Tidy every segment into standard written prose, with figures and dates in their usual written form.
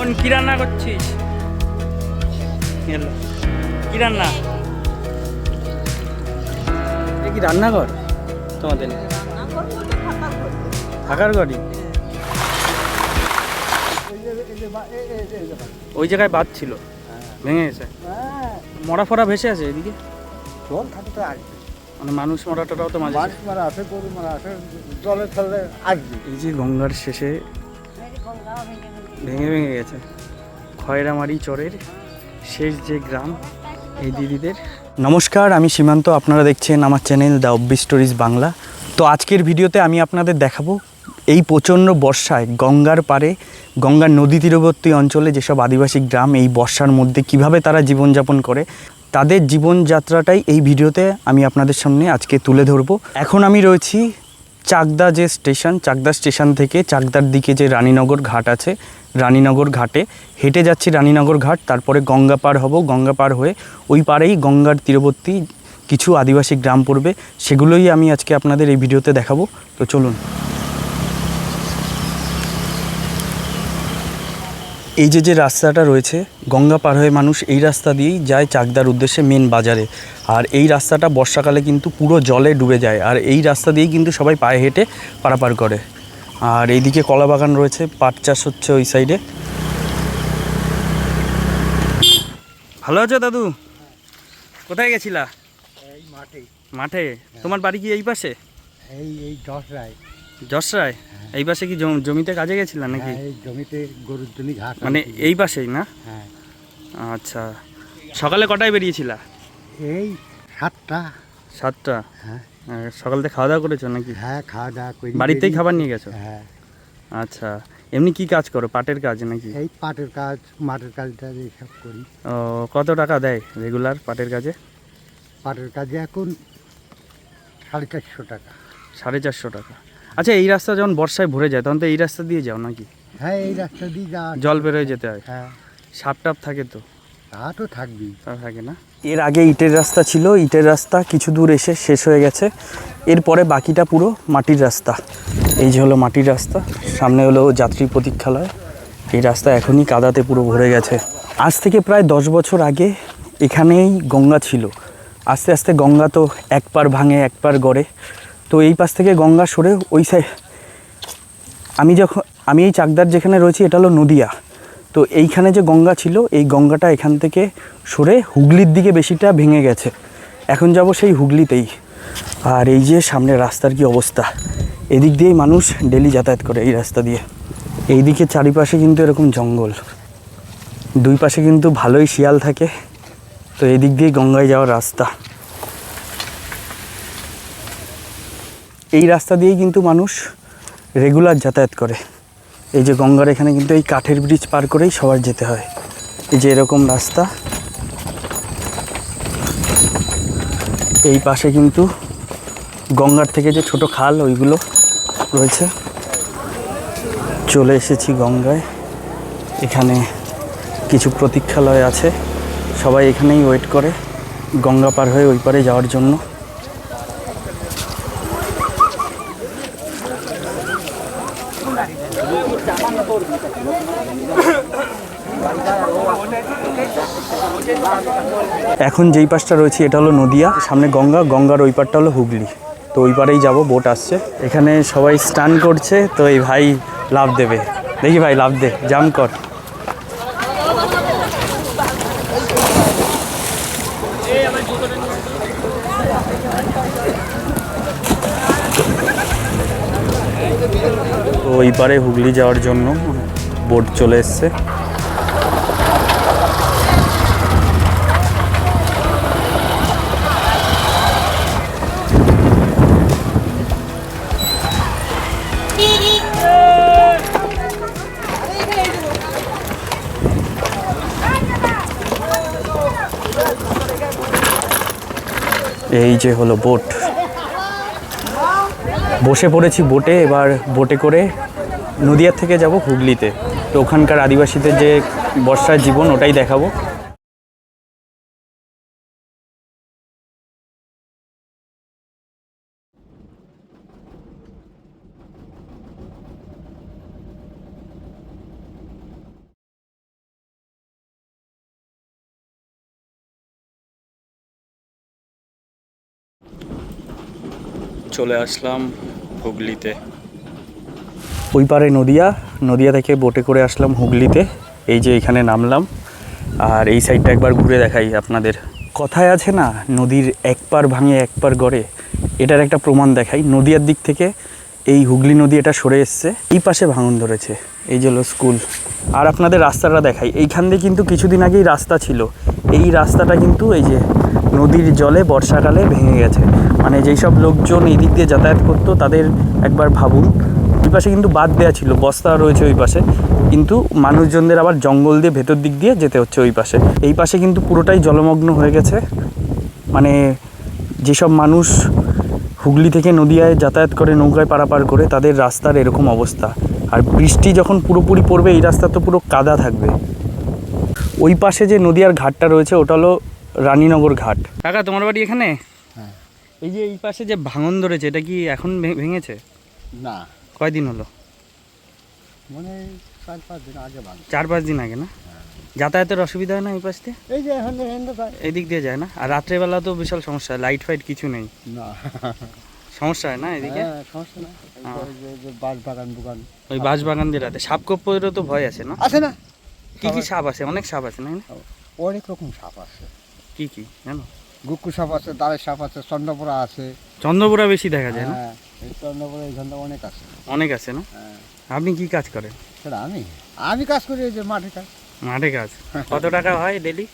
এখন কি রান্না করছিস? কি রান্না? এটা কি রান্নাঘর তোমাদের? থাকার ঘরই? ওই জায়গায় বাঁধ ছিল, ভেঙে গেছে। মরা ফরা ভেসে আছে এদিকে, জল থাকে তো আসবে, মানে মানুষ মরাটাও তো মাঝে মারা আসে, গরু মারা আসে, জলে ফেললে আসবে। এই যে গঙ্গার শেষে ভেঙে ভেঙে গেছে খয়রামারি চরের শেষ যে গ্রাম এই দিদিদের। নমস্কার, আমি সীমান্ত, আপনারা দেখছেন আমার চ্যানেল দ্য অব্বি স্টোরিজ বাংলা। তো আজকের ভিডিওতে আমি আপনাদের দেখাবো এই প্রচণ্ড বর্ষায় গঙ্গার পাড়ে, গঙ্গার নদী তীরবর্তী অঞ্চলে যেসব আদিবাসী গ্রাম এই বর্ষার মধ্যে কিভাবে তারা জীবনযাপন করে, তাদের জীবনযাত্রাটাই এই ভিডিওতে আমি আপনাদের সামনে আজকে তুলে ধরবো। এখন আমি রয়েছি চাকদা যে স্টেশন, চাকদা স্টেশন থেকে চাকদার দিকে যে রানীনগর ঘাট আছে, রানীনগর ঘাটে হেঁটে যাচ্ছি। রানীনগর ঘাট, তারপরে গঙ্গা পার হব। গঙ্গা পার হয়ে ওই পারেই গঙ্গার তীরবর্তী কিছু আদিবাসী গ্রাম পড়বে, সেগুলোই আমি আজকে আপনাদের এই ভিডিওতে দেখাবো। তো চলুন। এই যে রাস্তাটা রয়েছে, গঙ্গা পার হয়ে মানুষ এই রাস্তা দিয়েই যায় চাকদার উদ্দেশ্যে মেন বাজারে। আর এই রাস্তাটা বর্ষাকালে কিন্তু পুরো জলে ডুবে যায়, আর এই রাস্তা দিয়েই কিন্তু সবাই পায়ে হেঁটে পারাপার করে। আর এইদিকে কলা বাগান রয়েছে, পাট চাষ হচ্ছে ওই সাইডে। ভালো আছো দাদু? কোথায় গেছিলা? এই মাঠে। মাঠে? তোমার বাড়ি কি এই পাশে? এই দশরায়। যশরায়? এই পাশে কি জমিতে কাজে গেছিলা নাকি? এই জমিতে গরুর জন্য ঘাস, মানে এই পাশেই না? হ্যাঁ। আচ্ছা, সকালে কটায় বেরিয়েছিলা? এই 7টা। 7টা? হ্যাঁ সকালতে খাওয়া দাওয়া করেছো নাকি? হ্যাঁ, খাওয়া দাওয়া করি। বাড়িতেই খাবার নিয়ে গেছো? হ্যাঁ। আচ্ছা, এমনি কি কাজ করো? পাটের কাজ নাকি? এই পাটের কাজ, মাঠের কাজটা এইসব করি। ও, কত টাকা দেয় রেগুলার পাটের কাজে? পাটের কাজে এখন 450 টাকা। 450 টাকা? আচ্ছা, এই রাস্তা যখন বর্ষায় ভরে যায় তখন তো এই রাস্তা দিয়ে যাও নাকি? হ্যাঁ, এই রাস্তা দিয়ে যাওয়া। জল বেরোয় যেতে হয়? হ্যাঁ, সাপ টাপ থাকে তো? তা তো থাকবেই। তা থাকে না? এর আগে ইটের রাস্তা ছিল, ইটের রাস্তা কিছু দূর এসে শেষ হয়ে গেছে। এরপরে বাকিটা পুরো মাটির রাস্তা। এই যে হলো মাটির রাস্তা, সামনে হলো যাত্রী প্রতীক্ষালয়। এই রাস্তা এখনই কাদাতে পুরো ভরে গেছে। আজ থেকে প্রায় 10 বছর আগে এখানেই গঙ্গা ছিল। আস্তে আস্তে গঙ্গা তো এক পার ভাঙে এক পার গড়ে। তো এই পাশ থেকে গঙ্গা সরে ওই সাইড, আমি এই চাকদার যেখানে রয়েছি এটা হলো নদিয়া। তো এইখানে যে গঙ্গা ছিল, এই গঙ্গাটা এখান থেকে সরে হুগলির দিকে বেশিটা ভেঙে গেছে। এখন যাব সেই হুগলিতেই। আর এই যে সামনে রাস্তার কি অবস্থা, এদিক দিয়েই মানুষ ডেলি যাতায়াত করে এই রাস্তা দিয়ে। এই দিকে চারিপাশে কিন্তু এরকম জঙ্গল, দুই পাশে কিন্তু ভালোই শিয়াল থাকে। তো এদিক দিয়েই গঙ্গায় যাওয়ার রাস্তা। এই রাস্তা দিয়েই কিন্তু মানুষ রেগুলার যাতায়াত করে। এই যে গঙ্গার এখানে কিন্তু এই কাঠের ব্রিজ পার করেই সবার যেতে হয়। এই যে এরকম রাস্তা, এই পাশে কিন্তু গঙ্গার থেকে যে ছোট খাল ওইগুলো রয়েছে। চলে এসেছি গঙ্গায়। এখানে কিছু প্রতীক্ষালয় আছে, সবাই এখানেই ওয়েট করে গঙ্গা পার হয়ে ওই পারে যাওয়ার জন্য। এখন যেই পাশটা রয়েছে এটা হলো নদিয়া, সামনে গঙ্গা, গঙ্গার ওই পারটা হলো হুগলি। তো ওই পারেই যাবো, বোট আসছে। এখানে সবাই স্নান করছে, তো এই ভাই লাফ দেবে। দেখি ভাই, লাফ দে, জাম্প কর। তো ওই পারে হুগলি যাওয়ার জন্য বোট চলে এসছে। এই যে হলো বোট, বসে পড়েছি বোটে। এবার বোটে করে নদিয়ার থেকে যাব হুগলিতে। তো ওখানকার আদিবাসীদের যে বর্ষার জীবন ওটাই দেখাবো। চলে আসলাম হুগলিতে। ওই পারে নদিয়া, নদিয়া থেকে বোটে করে আসলাম হুগলিতে। এই যে এখানে নামলাম, আর এই সাইডটা একবার ঘুরে দেখাই আপনাদের। কথায় আছে না, নদীর এক পার ভাঙে এক পার গড়ে, এটার একটা প্রমাণ দেখাই। নদিয়ার দিক থেকে এই হুগলি নদী এটা সরে এসছে, এই পাশে ভাঙন ধরেছে। এই যে হলো স্কুল। আর আপনাদের রাস্তাটা দেখাই, এইখান দিয়ে কিন্তু কিছুদিন আগেই রাস্তা ছিল, এই রাস্তাটা কিন্তু এই যে নদীর জলে বর্ষাকালে ভেঙে গেছে। মানে যেই সব লোকজন এই দিক দিয়ে যাতায়াত করতো তাদের একবার ভাবুন। ওই পাশে কিন্তু বাদ দেওয়া ছিল, বস্তা রয়েছে ওই পাশে, কিন্তু মানুষজনদের আবার জঙ্গল দিয়ে ভেতর দিক দিয়ে যেতে হচ্ছে ওই পাশে। এই পাশে কিন্তু পুরোটাই জলমগ্ন হয়ে গেছে। মানে যেসব মানুষ হুগলি থেকে নদিয়ায় যাতায়াত করে নৌকায় পারাপার করে, তাদের রাস্তার এরকম অবস্থা। আর বৃষ্টি যখন পুরোপুরি পড়বে এই রাস্তা তো পুরো কাদা থাকবে। ওই পাশে যে নদিয়ার ঘাটটা রয়েছে ওটা হলো রানীনগর ঘাট। কাকা, তোমার বাড়ি এখানে? হ্যাঁ। এই যে এই পাশে যে ভাঙন ধরেছে, এটা কি এখন ভেঙেছে? না, কয়দিন হলো? মানে 4-5 দিন আগে ভাঙছে। 4-5 দিন আগে না? যাতায়াতের অসুবিধা হয় না এই পাশ দিয়ে? এই যে এখন এই দিক দিয়ে যায় না? আর রাত্রেবেলা তো বিশাল সমস্যা, লাইট ফাইট কিছু নেই, না, সমস্যা হয় না এদিকে? হ্যাঁ, সমস্যা না। যে বাঁশ বাগান বুগান, ওই বাঁশ বাগান দিয়ে রাতে সাপ কপ্পরেরও তো ভয় আছে না? আছে না? কি কি সাপ আছে? অনেক সাপ আছে না? অনেক রকম সাপ আছে। কি কি জানো? গুক্কু সাপ আছে, দাঁড়ের সাপ আছে, চন্দ্রপুরা আছে। চন্দ্রপুরা বেশি দেখা যায় না? হ্যাঁ, এই চন্দ্রপুরা এইখানটা অনেক আছে। অনেক আছে না? হ্যাঁ। আপনি কি কাজ করেন? সেটা আমি কাজ করি, এই যে মাঠে কাজ। মাঠে কাজ? কত টাকা হয় ডেলি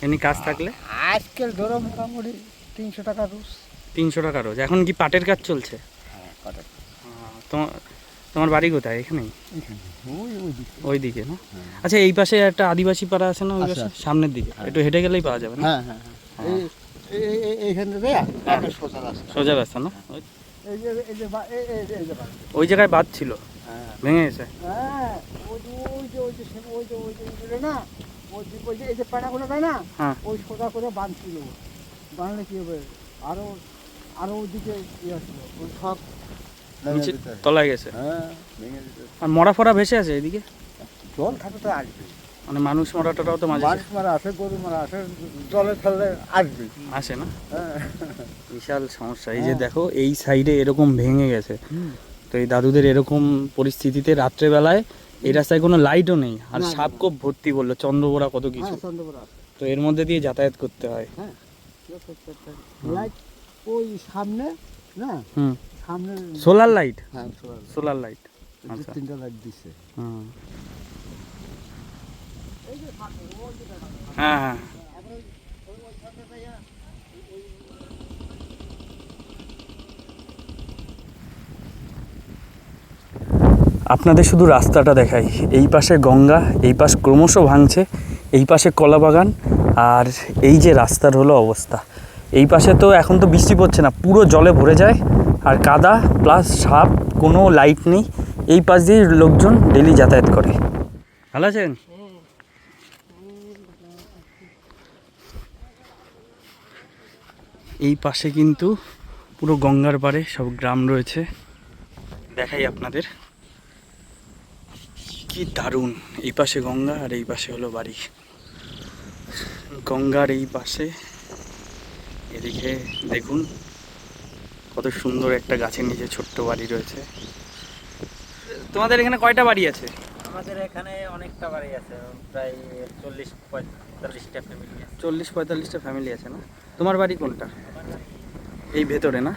এমনি কাজ থাকলে? আজকাল ধরো মোটামুটি 300 টাকা রোজ। 300 টাকা রোজ? এখন কি পাটের কাজ চলছে? হ্যাঁ, কাটে। তোমার বাড়ি কোথায়? এখানেই? এইখানে, ওই দিকে। ওই দিকে না? হ্যাঁ। আচ্ছা, এই পাশে একটা আদিবাসী পাড়া আছে না ওই আছে, পাশে আছে। সামনের দিকে? হ্যাঁ। একটু হেঁটে গেলেই পাওয়া যাবে না? হ্যাঁ, হ্যাঁ, হ্যাঁ। এইখানে একটা সোজা রাস্তা। সোজা রাস্তা না? এই যে এই যে এই যে বাড়ি। ওই জায়গায় বাঁধ ছিল, হ্যাঁ, ভেঙে গেছে? হ্যাঁ, ওই যে না, ওই যে এই যে পাড়াগুলো তাই না, হ্যাঁ। ওই সোজা করে বাঁধছিল। বাঁধলে কি হবে, আরো ওইদিকে ইয়ে ছিল, ওই সব নিচে তলায় গেছে? হ্যাঁ, ভেঙে দিতে। আর মরা ফরা ভেসে আছে এদিকে? জল থাকে তো আসবে, মানে মানুষ মরাটাও তো মাঝে মাছ মারা আসে, গরু মারা আসে, জলে ফেললে আসবে। আসে না? হ্যাঁ, বিশাল সমস্যা। এই যে হ্যাঁ। দেখো, এই সাইডে এরকম ভেঙে গেছে। তো এই দাদুদের এরকম পরিস্থিতিতে রাত্রেবেলায় এই রাস্তায় কোনো লাইটও নেই, আর না, সাপ খুব ভর্তি, বললো চন্দ্রবোড়া কত কিছু। হ্যাঁ, চন্দ্রপুরা আছে। তো এর মধ্যে দিয়ে যাতায়াত করতে হয়। হ্যাঁ, লাইট ওই সামনে না, হুম। সামনে সোলার লাইট? হ্যাঁ, সোলার লাইট, আচ্ছা। 2-3টা লাইট দিছে। হুম। হ্যাঁ হ্যাঁ। আপনাদের শুধু রাস্তাটা দেখাই। এই পাশে গঙ্গা, এই পাশ ক্রমশ ভাঙছে, এই পাশে কলা বাগান, আর এই যে রাস্তার হলো অবস্থা। এই পাশে তো এখন তো বৃষ্টি পড়ছে না, পুরো জলে ভরে যায়, আর কাদা প্লাস সাপ, কোনো লাইট নেই। এই পাশ দিয়ে লোকজন ডেলি যাতায়াত করে। ভালো আছেন? এই পাশে কিন্তু পুরো গঙ্গার পাড়ে সব গ্রাম রয়েছে, দেখাই আপনাদের। কি দারুণ! এই পাশে গঙ্গা আর এই পাশে হলো বাড়ি। গঙ্গার এই পাশে এদিকে দেখুন কত সুন্দর একটা গাছের নিচে ছোট্ট বাড়ি রয়েছে। তোমাদের এখানে কয়টা বাড়ি আছে? আমাদের এখানে অনেকটা বাড়ি আছে, প্রায় 40-45টা ফ্যামিলি আছে। 40-45টা ফ্যামিলি আছে না? তোমার বাড়ি কোনটা? এই ভেতরে না?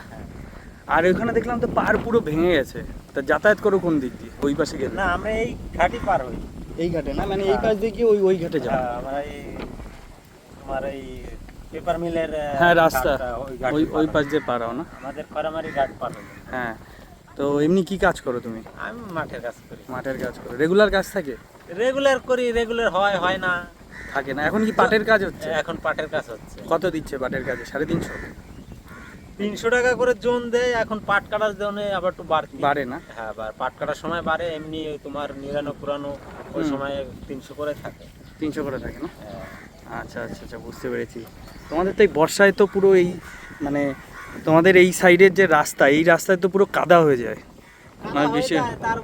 আর ওইখানে দেখলাম তো পার পুরো ভেঙে গেছে, তা যাতায়াত করো কোন দিক দিয়ে? ওই পাশে গেলে না, আমরা এই ঘাটই পার হই। এই ঘাটে না, মানে এই পাশ দিয়ে গিয়ে ওই ঘাটে যাও? আমরা এই তোমার এই পেপার মিলের হ্যাঁ, রাস্তা ওই ওই পাশ দিয়ে দিয়ে পার হও না? আমাদের খরামারি ঘাট পার হই। হ্যাঁ। তো এমনি কি কাজ করো তুমি? আমি মাঠের কাজ করি। মাঠের কাজ করো? রেগুলার কাজ থাকে? রেগুলার করি, রেগুলার হয় না। থাকে না। এখন কি পাটের কাজ হচ্ছে? এখন পাটের কাজ হচ্ছে। কত দিচ্ছে পাটের কাজে? 350? 300 টাকা করে জন দেয়। এখন পাট কাটার জন্য আবার একটু বাড়ে না? হ্যাঁ, পাট কাটার সময় বাড়ে, এমনি তোমার 99 ওই সময় 300 করে থাকে। 300 করে থাকে না? হ্যাঁ। আচ্ছা আচ্ছা আচ্ছা, বুঝতে পেরেছি। তোমাদের তো এই বর্ষায় তো পুরো এই মানে তোমাদের এই সাইডের যে রাস্তা, এই রাস্তায় তো পুরো কাদা হয়ে যায়, মানে বেশি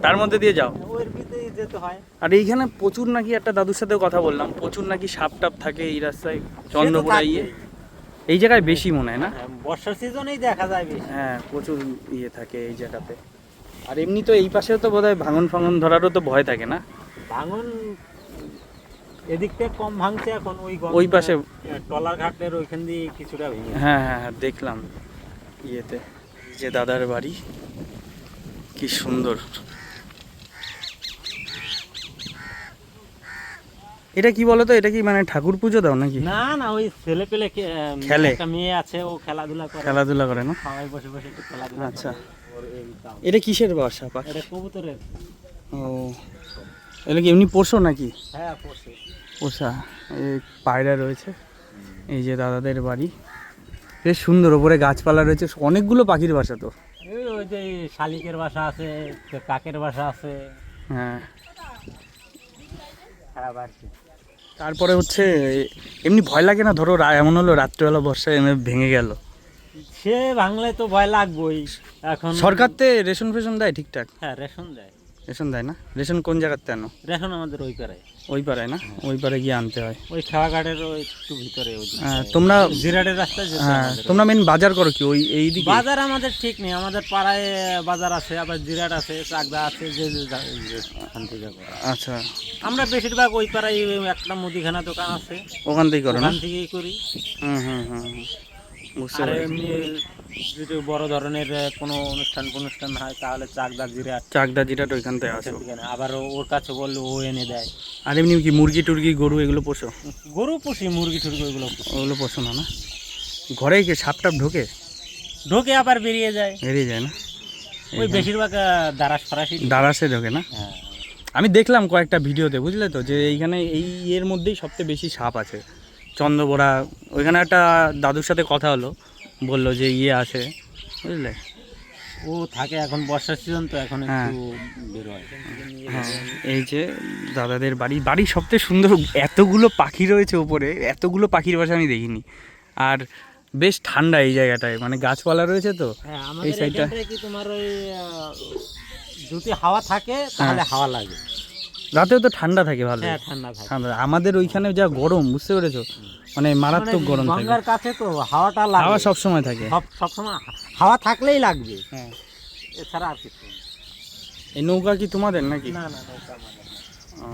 তার মধ্যে দিয়ে যাও। ওর ভিতরে যেতে হয়। আর এইখানে প্রচুর নাকি, একটা দাদুর সাথে কথা বললাম, প্রচুর নাকি সাপ টাপ থাকে এই রাস্তায়, চন্দ্রপুরা ইয়ে। এই জায়গায় বেশি মনে হয় না? হ্যাঁ, বর্ষার সিজনেই দেখা যায় বেশি। হ্যাঁ, প্রচুর ইয়ে থাকে এই জায়গাতে। আর এমনি তো এই পাশেও তো বোধহয় ভাঙন ফাঙন ধরারও তো ভয় থাকে না? ভাঙন এদিক থেকে কম ভাঙছে এখন, ওই পাশে টলার ঘাটের ওইখান দিয়ে কিছুটা ভেঙে। হ্যাঁ হ্যাঁ হ্যাঁ, দেখলাম ইয়েতে। এই যে দাদার বাড়ি, কি সুন্দর। এটা কি বলতো, এটা কি মানে ঠাকুর পুজো দাও নাকি? না না, ওই ছেলে পেলে খেলে? একটা মেয়ে আছে, ও খেলাধুলা করে। খেলাধুলা করে না? সবাই বসে বসে একটু খেলাধুলা আচ্ছা। করে। ওর এই কাম। এটা কিসের বাসা পাখ? এটা কবুতরের। ও, এটা কি এমনি পোষো নাকি? হ্যাঁ, পড়ছে। পোষা। এই পায়রা রয়েছে। এই যে দাদাদের বাড়ি, বেশ সুন্দর। ওপরে গাছপালা রয়েছে, অনেকগুলো পাখির বাসা তো। ওই যে শালিকের বাসা আছে, কাকের বাসা আছে। হ্যাঁ, হ্যাঁ, বাড়ছে। তারপরে হচ্ছে এমনি ভয় লাগে না? ধরো এমন হলো রাত্রেবেলা বর্ষায় এনে ভেঙে গেল, সে বাংলায় তো ভয় লাগবেই। এখন সরকার তে রেশন ফেশন দেয় ঠিকঠাক? হ্যাঁ, রেশন দেয়। রেশন দেয় না? রেশন কোন জায়গাতে আনো? রেশন আমাদের ওই পারে। ওই পাড়ায় না? ওই পাড়ায় গিয়ে আনতে হয়। ওই খাওয়াঘাটের ওই একটু ভিতরে ওই দিকে। তোমরা জিরাটের রাস্তায় যেতে হ্যাঁ, আমাদের। তোমরা মেন বাজার করো কি ওই এই দিকে? বাজার আমাদের ঠিক নেই, আমাদের পাড়ায় বাজার আছে, আবার জিরাট আছে, চাকদা আছে, ওখান থেকে করে। আচ্ছা, আমরা বেশিরভাগ ওই পাড়ায় একটা মুদিখানা দোকান আছে, ওখান থেকেই করো না? ওখান থেকেই করি। হুম হুম হুম হুম, বুঝতে আর পারছি। এমনি যদি বড় ধরনের কোনো অনুষ্ঠান হয় তাহলে চাকদা জিরাট চাকদা জিরাট ওইখান থেকে আসো। ওখান থেকে নেয়। আবার ওর কাছে বললে ও এনে দেয়। আর এমনি কি মুরগি টুরগি গরু এগুলো পোষো? গরু পুষি, মুরগি টুরগি ওইগুলো পুষি। ওগুলো পোষো না? না, ঘরে কি সাপ টাপ ঢোকে? ঢোকে আবার বেরিয়ে যায়। বেরিয়ে যায় না? ওই বেশিরভাগ দারাস ফরাসি। দাঁড়াসে ঢোকে না? হ্যাঁ, আমি দেখলাম কয়েকটা ভিডিওতে, বুঝলে তো, যে এইখানে এই এর মধ্যেই সবচেয়ে বেশি সাপ আছে, চন্দ্রবোড়া। ওইখানে একটা দাদুর সাথে কথা হলো, বললো যে ইয়ে আছে, বুঝলে। ও থাকে, এখন বর্ষার সিজন তো এখন হ্যাঁ। একটু বের হয়। হ্যাঁ, এই যে দাদাদের বাড়ি, বাড়ির সবচেয়ে সুন্দর। এতগুলো পাখি রয়েছে ওপরে, এতগুলো পাখির বাসা আমি দেখিনি। আর বেশ ঠান্ডা এই জায়গাটায়, মানে গাছপালা রয়েছে তো। হ্যাঁ, এই আমাদের সাইডটা এখানটায় কি তোমার ওই যদি হাওয়া থাকে তাহলে হাওয়া লাগে। রাতেও তো ঠান্ডা থাকে ভালো। হ্যাঁ, ঠান্ডা থাকে। ঠান্ডা। আমাদের ওইখানে যা গরম, বুঝতে পেরেছো, মানে মারাত্মক মানে গরম থাকে। গঙ্গার কাছে তো হাওয়াটা লাগে। হাওয়া সব সময় থাকে। সবসময় হাওয়া থাকলেই লাগবে, হ্যাঁ। এছাড়া আর কিছু না। এই নৌকা কি তোমাদের নাকি? না না, নৌকা আমাদের না। ও,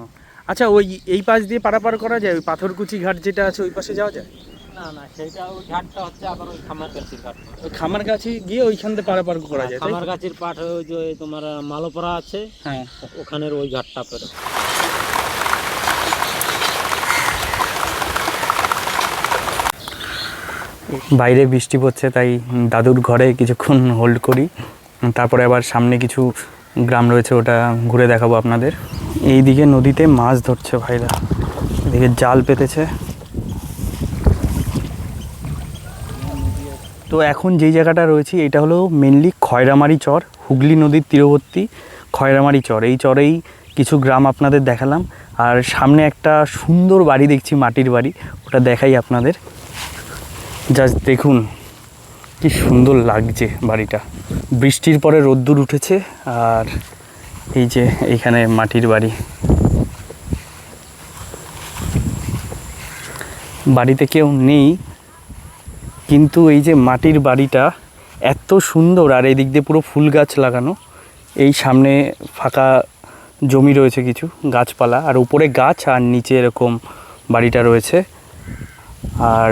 আচ্ছা, ওই এই পাশ দিয়ে পারাপার করা যায়? ওই পাথরকুচি ঘাট যেটা আছে ওই পাশে যাওয়া যায়? না না, সেইটা ওই ঘাটটা হচ্ছে আবার ওই খামারগাছির ঘাট। ওই খামার কাছে গিয়ে ওইখান থেকে পারাপার করা যায়, তাই তো? খামারগাছির পাট ওই যে তোমার মালোপাড়া আছে, হ্যাঁ। ওখানের ওই ঘাটটা পরে। বাইরে বৃষ্টি পড়ছে, তাই দাদুর ঘরে কিছুক্ষণ হোল্ড করি, তারপরে আবার সামনে কিছু গ্রাম রয়েছে, ওটা ঘুরে দেখাবো আপনাদের। এইদিকে নদীতে মাছ ধরছে ভাইরা, এদিকে জাল পেতেছে। তো এখন যেই জায়গাটা রয়েছি এটা হলো মেনলি খয়রামারি চর, হুগলি নদীর তীরবর্তী খয়রামারি চর। এই চরেই কিছু গ্রাম আপনাদের দেখালাম। আর সামনে একটা সুন্দর বাড়ি দেখছি, মাটির বাড়ি, ওটা দেখাই আপনাদের। জাস্ট দেখুন কি সুন্দর লাগছে বাড়িটা। বৃষ্টির পরে রোদ্দুর উঠেছে, আর এই যে এইখানে মাটির বাড়ি। বাড়িতে কেউ নেই, কিন্তু এই যে মাটির বাড়িটা এত সুন্দর। আর এই দিক দিয়ে পুরো ফুল গাছ লাগানো। এই সামনে ফাঁকা জমি রয়েছে, কিছু গাছপালা, আর উপরে গাছ, আর নিচে এরকম বাড়িটা রয়েছে। আর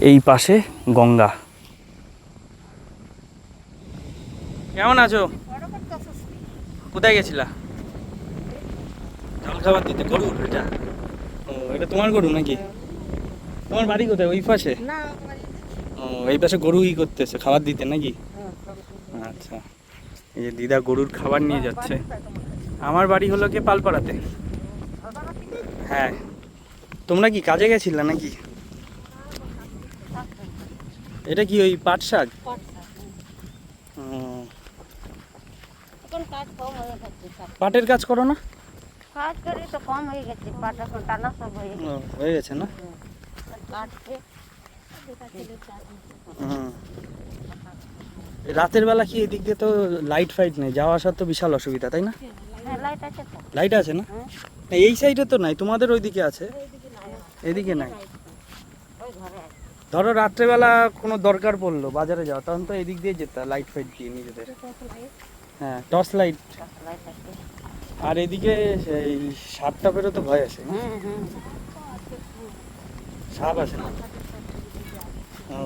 এই পাশে গঙ্গা। কেমন আছো? কোথায় গেছিলা? জল খাবার দিতে? গরু এটা? ও, এটা তোমার গরু নাকি? তোমার বাড়ি কোথায়? ওই পাশে? ও, এই পাশে গরু ই করতেছে, খাবার দিতে নাকি? আচ্ছা, এই যে দিদা গরুর খাবার নিয়ে যাচ্ছে। আমার বাড়ি হলো কি পালপাড়াতে। হ্যাঁ, তোমরা কি কাজে গেছিলা নাকি? এটা কি ওই পাট শাক? ও, কাজ কম হয়ে গেছে, পাটের কাজ করো না? কাজ করি তো কম হয়ে গেছে, পাট এখন টানা সব হয়ে গেছে। ও, হয়ে গেছে না? কাটছে হুম। রাতের বেলা কি এদিক দিয়ে তো লাইট ফাইট নেই, যাওয়া আসার তো বিশাল অসুবিধা, তাই না? হ্যাঁ, লাইট আছে তো। লাইট আছে না? এই সাইডে তো নাই, তোমাদের ওইদিকে আছে, এদিকে নাই। ওই ঘরে আছে। ধরো রাত্রেবেলা কোনো দরকার পড়লো বাজারে যাওয়া, তখন তো এদিক দিয়ে যেতে লাইট ফাইট দিয়ে নিজেদের। হ্যাঁ, টর্চ লাইট। আর এদিকে এই সাপ টাপেরও তো ভয় আছে না? সাপ আছে না?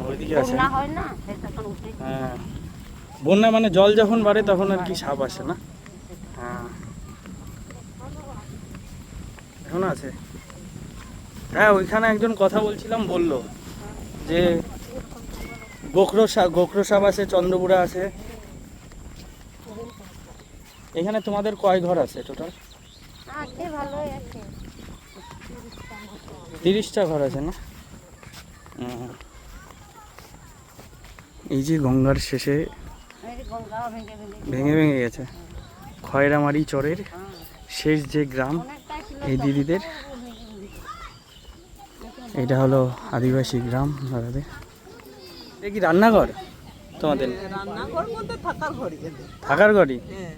ওইদিকে আছে। বন্যা হয় না সে তখন উঠে হ্যাঁ, বন্যা মানে জল যখন বাড়ে তখন আর কি সাপ আসে না? হ্যাঁ, এখন আছে। হ্যাঁ, ওইখানে একজন কথা বলছিলাম, বললো যে গোখরো সাপ আছে, চন্দ্রপুরা আছে। এখানে তোমাদের কয় ঘর আছে টোটাল? আছে ভালোই আছে। 30টা ঘর আছে না? এই যে গঙ্গার শেষে এই গঙ্গা ভেঙে ভেঙে ভেঙে ভেঙে গেছে। খয়রামারি চরের শেষ যে গ্রাম অনেকটাই ছিল। এই দিদিদের, এটা হলো আদিবাসী গ্রাম দাদাদের। এটা কি রান্নাঘর তোমাদের? রান্নাঘর মধ্যে থাকার ঘরই এদের। থাকার ঘরই? হ্যাঁ,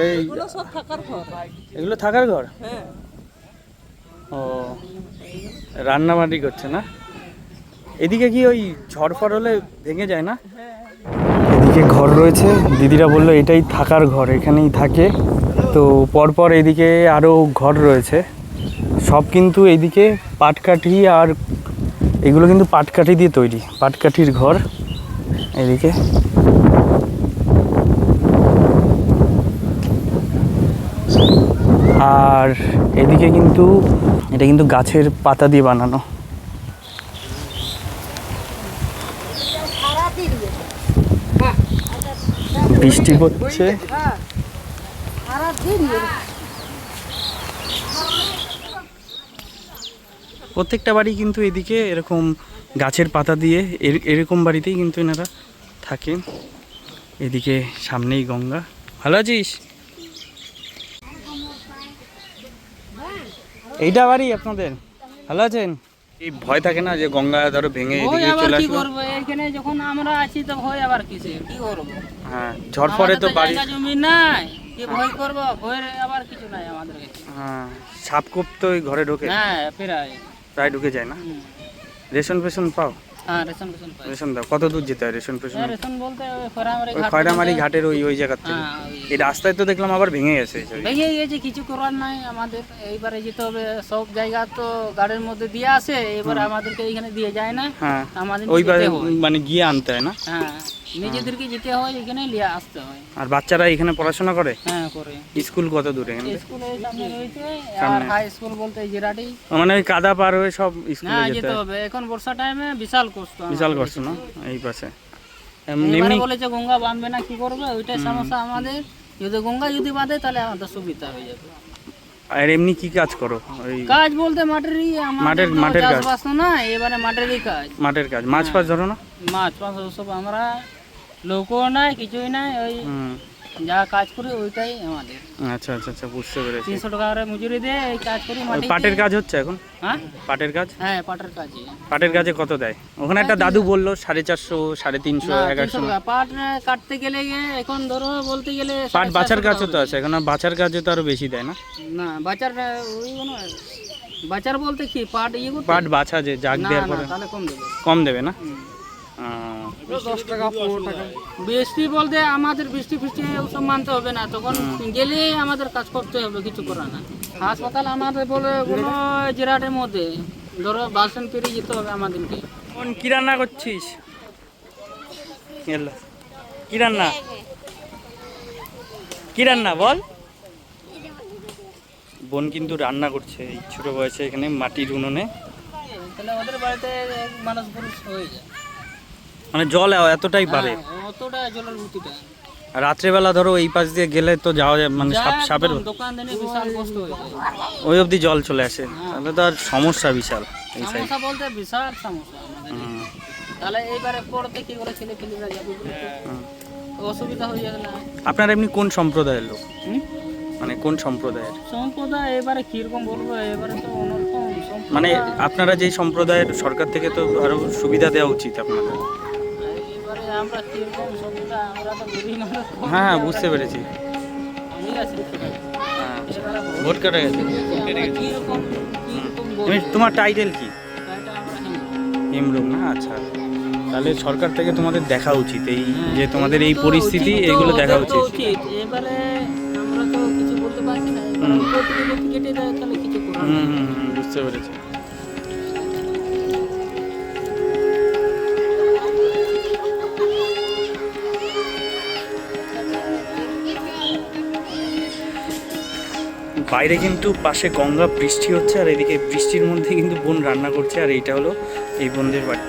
এই এগুলো সব থাকার ঘর। এগুলো থাকার ঘর? হ্যাঁ, ও, রান্নাবাড়ি করছে না? এদিকে কি ওই ঝড় ফড় হলে ভেঙে যায় না? এদিকে ঘর রয়েছে, দিদিরা বললো এটাই থাকার ঘর, এখানেই থাকে। তো পরপর এদিকে আরও ঘর রয়েছে, সব কিন্তু এইদিকে পাটকাঠি, আর এগুলো কিন্তু পাটকাঠি দিয়ে তৈরি, পাটকাঠির ঘর এদিকে। আর এদিকে কিন্তু এটা কিন্তু গাছের পাতা দিয়ে বানানো। বৃষ্টি পড়ছে। প্রত্যেকটা বাড়ি কিন্তু এদিকে এরকম গাছের পাতা দিয়ে এরকম বাড়িতেই কিন্তু এনারা থাকেন। এদিকে সামনেই গঙ্গা। ভালো আছিস? এইটা বাড়ি আপনাদের? ভালো আছেন? এই ভয় থাকে না যে গঙ্গা ধরো ভেঙে এদিকে চলে কি আসবে? করবো এখানে যখন আমরা আছি তো ভয় আবার কিসে কি করবো? হ্যাঁ, ঝড় পরে তো বাড়ি। জায়গা জমি নাই, কি ভয় করবো? ভয়ের আবার কিছু নাই আমাদের কাছে। হ্যাঁ, সাপ কোপ তো ওই ঘরে ঢোকে, হ্যাঁ প্রায়। প্রায় ঢুকে যায় না? রেশন ফেশন পাও? হ্যাঁ রেশন ফেশন পাই। রেশন দাও? কত দূর যেতে হয় রেশন ফেশন? হ্যাঁ, রেশন বলতে ওই খয়রামারি ওই ঘাট খয়রামারি পর্যন্ত। ঘাটের ওই জায়গা থেকে। হ্যাঁ, ওই- এই রাস্তায় তো দেখলাম আবার ভেঙে গেছে। ভেঙে গেছে, কিছু করার নাই আমাদের। এইবারে যেতে হবে, সব জায়গা তো গাড়ির মধ্যে দিয়ে আসে, এবার আমাদেরকে এইখানে দিয়ে যায় না, হ্যাঁ, আমাদের ওইবার যেতে হয়। মানে গিয়ে আনতে হয় না? হ্যাঁ, নিজেদেরকে যেতে হয়, এখানে নিয়ে আসতে হয়। আর বাচ্চারা এখানে পড়াশোনা করে? হ্যাঁ করে। স্কুল কত দূরে এখান থেকে? স্কুলে সামনে রয়েছে, আর সামনে। হাই স্কুল বলতে জিরাটি। মানে ওই কাদা পার হয়ে সব স্কুলে হ্যাঁ যেতে যেতে হয়? হবে, এখন বর্ষা টাইমে বিশাল কষ্ট। বিশাল কষ্ট না এই পাশে? এবারে এমনি বলেছে গঙ্গা বাঁধবে না, কি করবে? ওইটাই সমস্যা আমাদের। যদি গঙ্গা যদি বাঁধে তাহলে আমাদের সুবিধা হয়ে যাবে। আর এমনি কি কাজ করো? ওই কাজ বলতে মাঠেরই, আমাদের তো মাঠের কাজ। চাষবাস তো না, এবারে মাঠেরই কাজ। মাঠের কাজ, মাছ ফাছ ধরো না? মাছ পাশ সব আমরা, লোকও নাই, কিছুই নাই, ওই হুম, যা কাজ করি ওইটাই আমাদের। আচ্ছা আচ্ছা আচ্ছা, বুঝতে পেরেছি। 300 টাকা করে মজুরি দিয়ে এই কাজ করি ওই মাটি। পাটের কাজ হচ্ছে এখন? হ্যাঁ পাটের কাজ? হ্যাঁ পাটের কাজই। পাটের কাজে কত দেয়? ওখানে একটা দাদু বললো 450, 350, না, 1100। 300 টাকা। পাট কাটতে গেলে এখন ধরো বলতে গেলে পাট 750 বাছার টাকা কাজও তো হবে। আছে, এখন বাছার কাজে তো আরো বেশি দেয় না? না বাচার, ওই কোনো বাচার বলতে কি পাট ইয়ে করতে? পাট বাছা যে জাগ না দেওয়ার না পরে তাহলে কম দেবে। কম দেবে না? হুম। 10 টাকা 15 টাকা। বৃষ্টি বলতে আমাদের বৃষ্টি ফিষ্টি ওসব মানতে হবে না, তখন গেলে আমাদের কাজ করতে হবে, কিছু করার না। হাসপাতাল আমাদের বলে কোনো জেরাটের মধ্যে ধরো বাসন পেরিয়ে যেতে হবে আমাদেরকে। কোন কি রান্না করছিস? এলো। কি রান্না? কি রান্না বল? বোন কিন্তু রান্না করছে এই ছোট বয়সে এখানে মাটির উনুনে। তাহলে ওদের বাড়িতে মানুষ পুরুষ হয়ে যায়। মানে জল এতটাই বাড়ে? হ্যাঁ, অতটা জলের ভূতিটা। আর রাত্রেবেলা ধরো এই পাশ দিয়ে গেলে তো যাওয়া যায়, মানে সাপের দোকান দিনে বিশাল কষ্ট হয়ে যায়। ওই অবধি জল চলে আসে, তাহলে তো আর সমস্যা বিশাল এই সাইড। সমস্যা বলতে বিশাল সমস্যা আমাদের। তাহলে এইবারে পড়তে কি করে ছেলে পেলেরা যাবে বলে তো অসুবিধা হয়ে যাবে না? আপনার এমনি কোন সম্প্রদায়ের লোক? হুম? মানে কোন সম্প্রদায়ের? সম্প্রদায় এবারে কিরকম বলবো, এবারে তো অন্যরকম সম্প্রদায়। মানে আপনারা যেই সম্প্রদায়ের, সরকার থেকে তো আরো সুবিধা দেওয়া উচিত আপনাদের। এবারে আমরা কিরকম সম্প্রদায়, আমরা তো গরিব মানুষ। হ্যাঁ হ্যাঁ, বুঝতে পেরেছি। ঠিক আছে, হ্যাঁ, এবারে ভোট কেটে গেছে। আমরা কিরকম বলবো? তোমার টাইটেল কি? এটা আমরা হিন্দু। এমরুম না, আচ্ছা। তাহলে সরকার থেকে তোমাদের দেখা উচিত এই যে তোমাদের এই পরিস্থিতি, এইগুলো দেখা উচিত। এবারে আমরা তো কিছু বলতে পারছি না, এবারে উপর থেকে যদি কেটে দেয় তাহলে কিছু করার নেই। বুঝতে পেরেছি। বাইরে কিন্তু পাশে গঙ্গা, বৃষ্টি হচ্ছে, আর এদিকে বৃষ্টির মধ্যে কিন্তু বোন রান্না করছে, আর এইটা হলো এই বোনদের বাড়ি।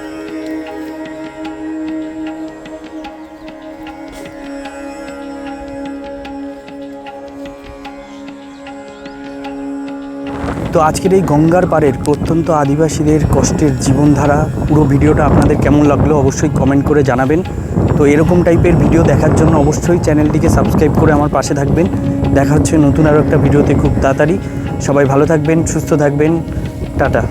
তো আজকের এই গঙ্গার পাড়ের প্রত্যন্ত আদিবাসীদের কষ্টের জীবনধারা পুরো ভিডিওটা আপনাদের কেমন লাগলো অবশ্যই কমেন্ট করে জানাবেন। তো এরকম টাইপের ভিডিও দেখার জন্য অবশ্যই চ্যানেলটিকে সাবস্ক্রাইব করে আমার পাশে থাকবেন। দেখা হচ্ছে নতুন আরও একটা ভিডিওতে খুব তাড়াতাড়ি। সবাই ভালো থাকবেন, সুস্থ থাকবেন, টাটা।